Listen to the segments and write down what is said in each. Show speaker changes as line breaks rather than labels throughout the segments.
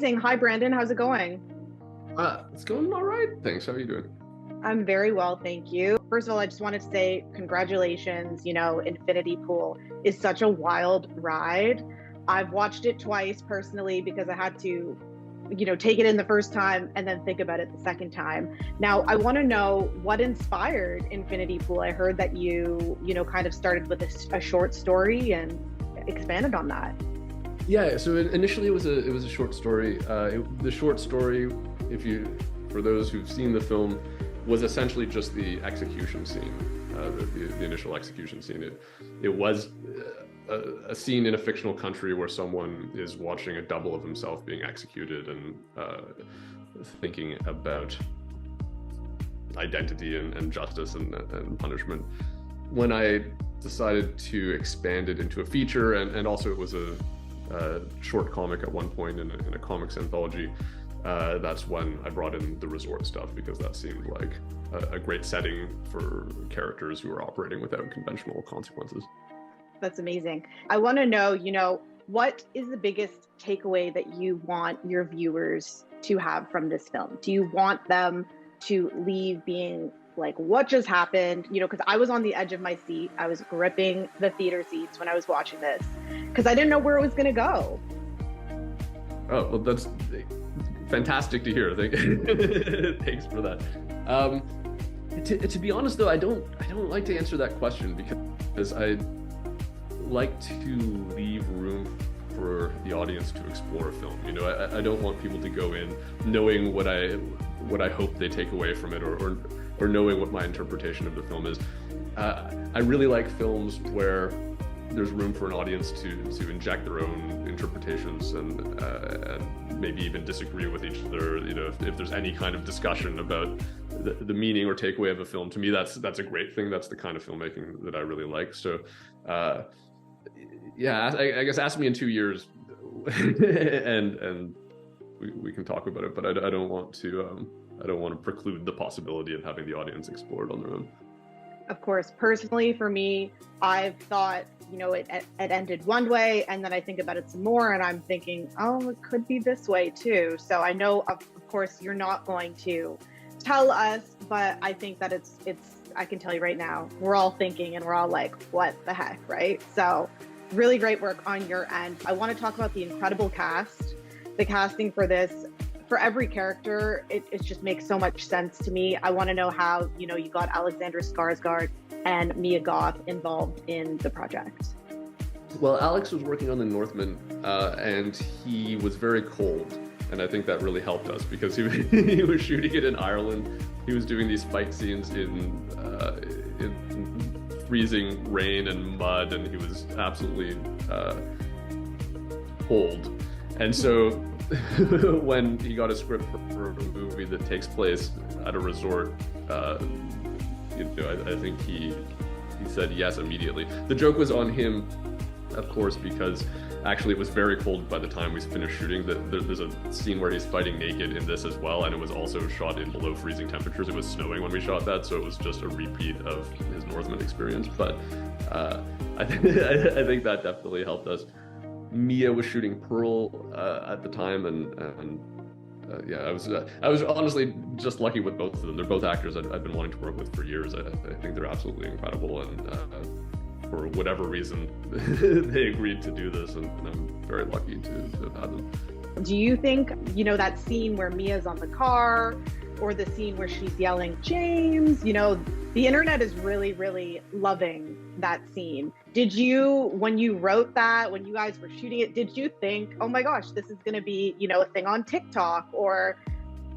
Amazing. Hi, Brandon. How's it going?
It's going all right. Thanks. How are you doing?
I'm very well, thank you. First of all, I just wanted to say congratulations. Infinity Pool is such a wild ride. I've watched it twice personally because I had to, take it in the first time and then think about it the second time. Now, I want to know what inspired Infinity Pool. I heard that you kind of started with a short story and expanded on that.
Yeah. So initially, it was a short story. The short story, if you for those who've seen the film, was essentially just the execution scene, the initial execution scene. It was a scene in a fictional country where someone is watching a double of himself being executed and thinking about identity and justice and punishment. When I decided to expand it into a feature, and also it was a short comic at one point in a comics anthology, that's when I brought in the resort stuff, because that seemed like a great setting for characters who are operating without conventional consequences.
That's amazing. I want to know, what is the biggest takeaway that you want your viewers to have from this film? Do you want them to leave being like, what just happened? Because I was on the edge of my seat. I was gripping the theater seats when I was watching this because I didn't know where it was going to go.
Oh, well, that's fantastic to hear. Thanks for that. To be honest, though, I don't like to answer that question because I like to leave room for the audience to explore a film. I don't want people to go in knowing what I hope they take away from it, or knowing what my interpretation of the film is. I really like films where there's room for an audience to inject their own interpretations and maybe even disagree with each other. If there's any kind of discussion about the meaning or takeaway of a film, to me that's a great thing. That's the kind of filmmaking that I really like. So yeah, I guess ask me in 2 years and we can talk about it. But I don't want to preclude the possibility of having the audience explore it on their own.
Of course, personally, for me, I've thought, it ended one way, and then I think about it some more, and I'm thinking, oh, it could be this way too. So I know, of course, you're not going to tell us, but I think that it's. I can tell you right now, we're all thinking, and we're all like, what the heck, right? So, really great work on your end. I want to talk about the incredible cast. The casting for this, for every character, it just makes so much sense to me. I want to know how, you got Alexander Skarsgård and Mia Goth involved in the project.
Well, Alex was working on The Northman, and he was very cold. And I think that really helped us because he was shooting it in Ireland. He was doing these fight scenes in freezing rain and mud, and he was absolutely cold. And so when he got a script for a movie that takes place at a resort, I think he said yes immediately. The joke was on him, of course, because actually it was very cold by the time we finished shooting. There's a scene where he's fighting naked in this as well, and it was also shot in below freezing temperatures. It was snowing when we shot that, so it was just a repeat of his Northman experience. But I think that definitely helped us. Mia was shooting Pearl at the time, and yeah, I was honestly just lucky with both of them. They're both actors I've been wanting to work with for years. I think they're absolutely incredible, and for whatever reason, they agreed to do this, and I'm very lucky to have had them.
Do you think, that scene where Mia's on the car, or the scene where she's yelling, James, the internet is really, really loving that scene. Did you, when you wrote that, when you guys were shooting it, did you think, oh my gosh, this is going to be, a thing on TikTok? Or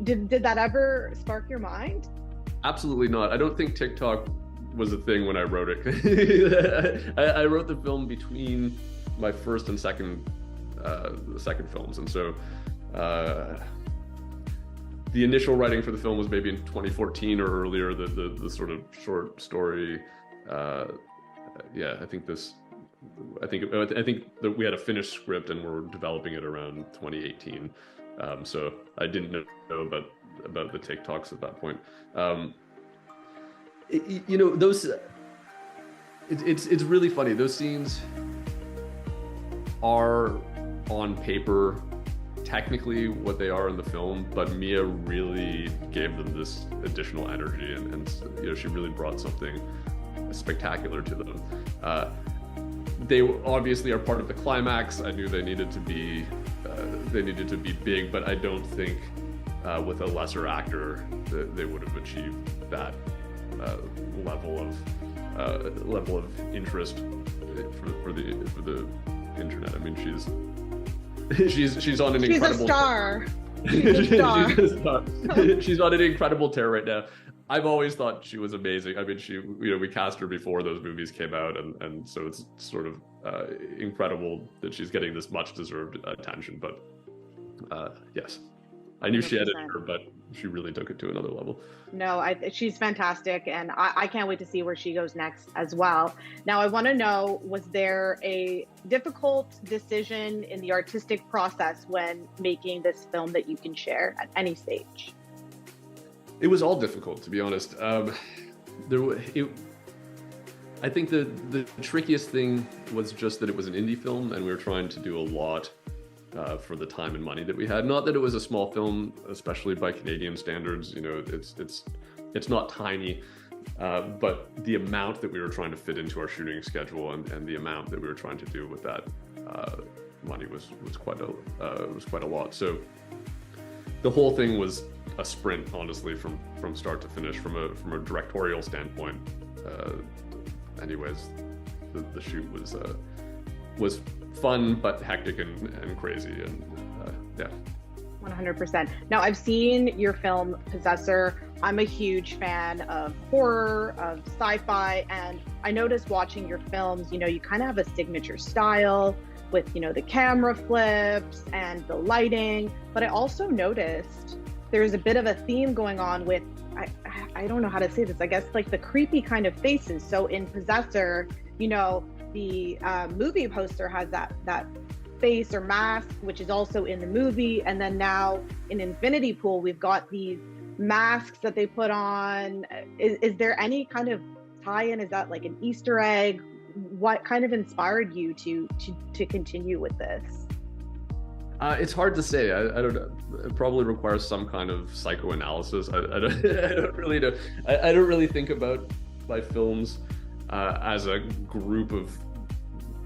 did that ever spark your mind?
Absolutely not. I don't think TikTok was a thing when I wrote it. I wrote the film between my first and second films, and so the initial writing for the film was maybe in 2014 or earlier. The sort of short story. Yeah, I think that we had a finished script and we're developing it around 2018. So I didn't know about the TikToks at that point. It's really funny. Those scenes are on paper technically what they are in the film, but Mia really gave them this additional energy, and you know, she really brought something spectacular to them. They obviously are part of the climax. I knew they needed to be big, but I don't think with a lesser actor they would have achieved that level of interest for the internet. I mean, she's on an incredible.
She's a star. She's a star.
She's on an incredible tear right now. I've always thought she was amazing. I mean, we cast her before those movies came out, and so it's sort of incredible that she's getting this much deserved attention. But yes, I knew 100%. She had it in her, but she really took it to another level.
No, she's fantastic, and I can't wait to see where she goes next as well. Now, I want to know, was there a difficult decision in the artistic process when making this film that you can share at any stage?
It was all difficult, to be honest. I think the trickiest thing was just that it was an indie film, and we were trying to do a lot for the time and money that we had. Not that it was a small film, especially by Canadian standards. You know, it's not tiny, but the amount that we were trying to fit into our shooting schedule and the amount that we were trying to do with that money was quite a lot. So the whole thing was a sprint, honestly, from start to finish. From a directorial standpoint, anyways, the shoot was fun but hectic and crazy, and yeah.
100%. Now, I've seen your film Possessor. I'm a huge fan of horror, of sci-fi, and I noticed watching your films, you know, you kind of have a signature style with, you know, the camera flips and the lighting, but I also noticed there's a bit of a theme going on with, I don't know how to say this, I guess like the creepy kind of faces. So in Possessor, you know, the movie poster has that face or mask, which is also in the movie. And then now in Infinity Pool, we've got these masks that they put on. Is there any kind of tie-in? Is that like an Easter egg? What kind of inspired you to continue with this?
It's hard to say. I don't know. It probably requires some kind of psychoanalysis. I don't really know. I don't really think about my films as a group of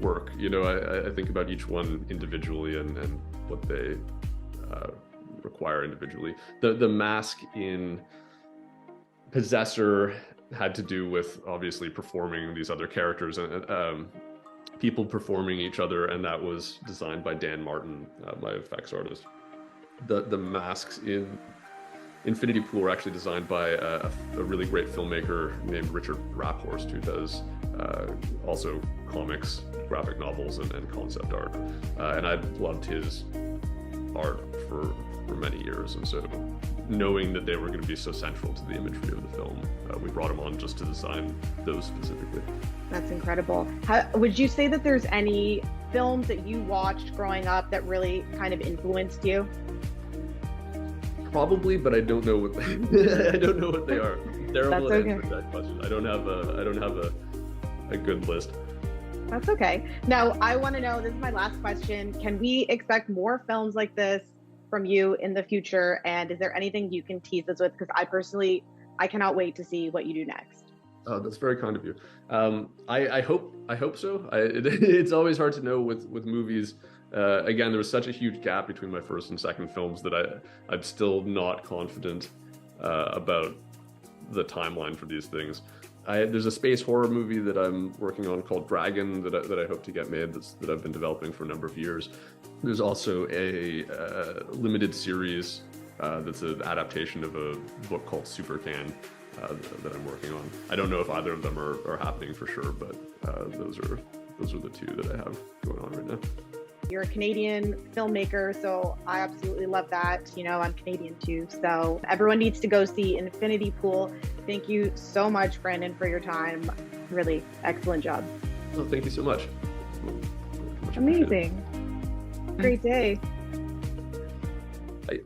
work. You know, I think about each one individually and what they require individually. The mask in Possessor had to do with obviously performing these other characters and people performing each other, and that was designed by Dan Martin, my effects artist. The masks in Infinity Pool were actually designed by a really great filmmaker named Richard Raphorst, who does also comics, graphic novels, and concept art. And I loved his art for many years, and so knowing that they were going to be so central to the imagery of the film, we brought him on just to design those specifically. That's
incredible. Would you say that there's any films that you watched growing up that really kind of influenced you?
Probably, but I don't know what I don't know what they are. Terrible
at
answering that question. I don't have a good list.
That's okay. Now, I want to know, this is my last question. Can we expect more films like this from you in the future? And is there anything you can tease us with? Because I cannot wait to see what you do next.
Oh, that's very kind of you. I hope so. It's always hard to know with movies. Again, there was such a huge gap between my first and second films that I'm still not confident about the timeline for these things. There's a space horror movie that I'm working on called Dragon that I hope to get made that I've been developing for a number of years. There's also a limited series that's an adaptation of a book called Super Can that I'm working on. I don't know if either of them are happening for sure, but those are the two that I have going on right now.
You're a Canadian filmmaker, so I absolutely love that. You know, I'm Canadian too. So everyone needs to go see Infinity Pool. Thank you so much, Brandon, for your time. Really excellent job.
Oh, thank you so much.
Amazing. Great day.
Bye.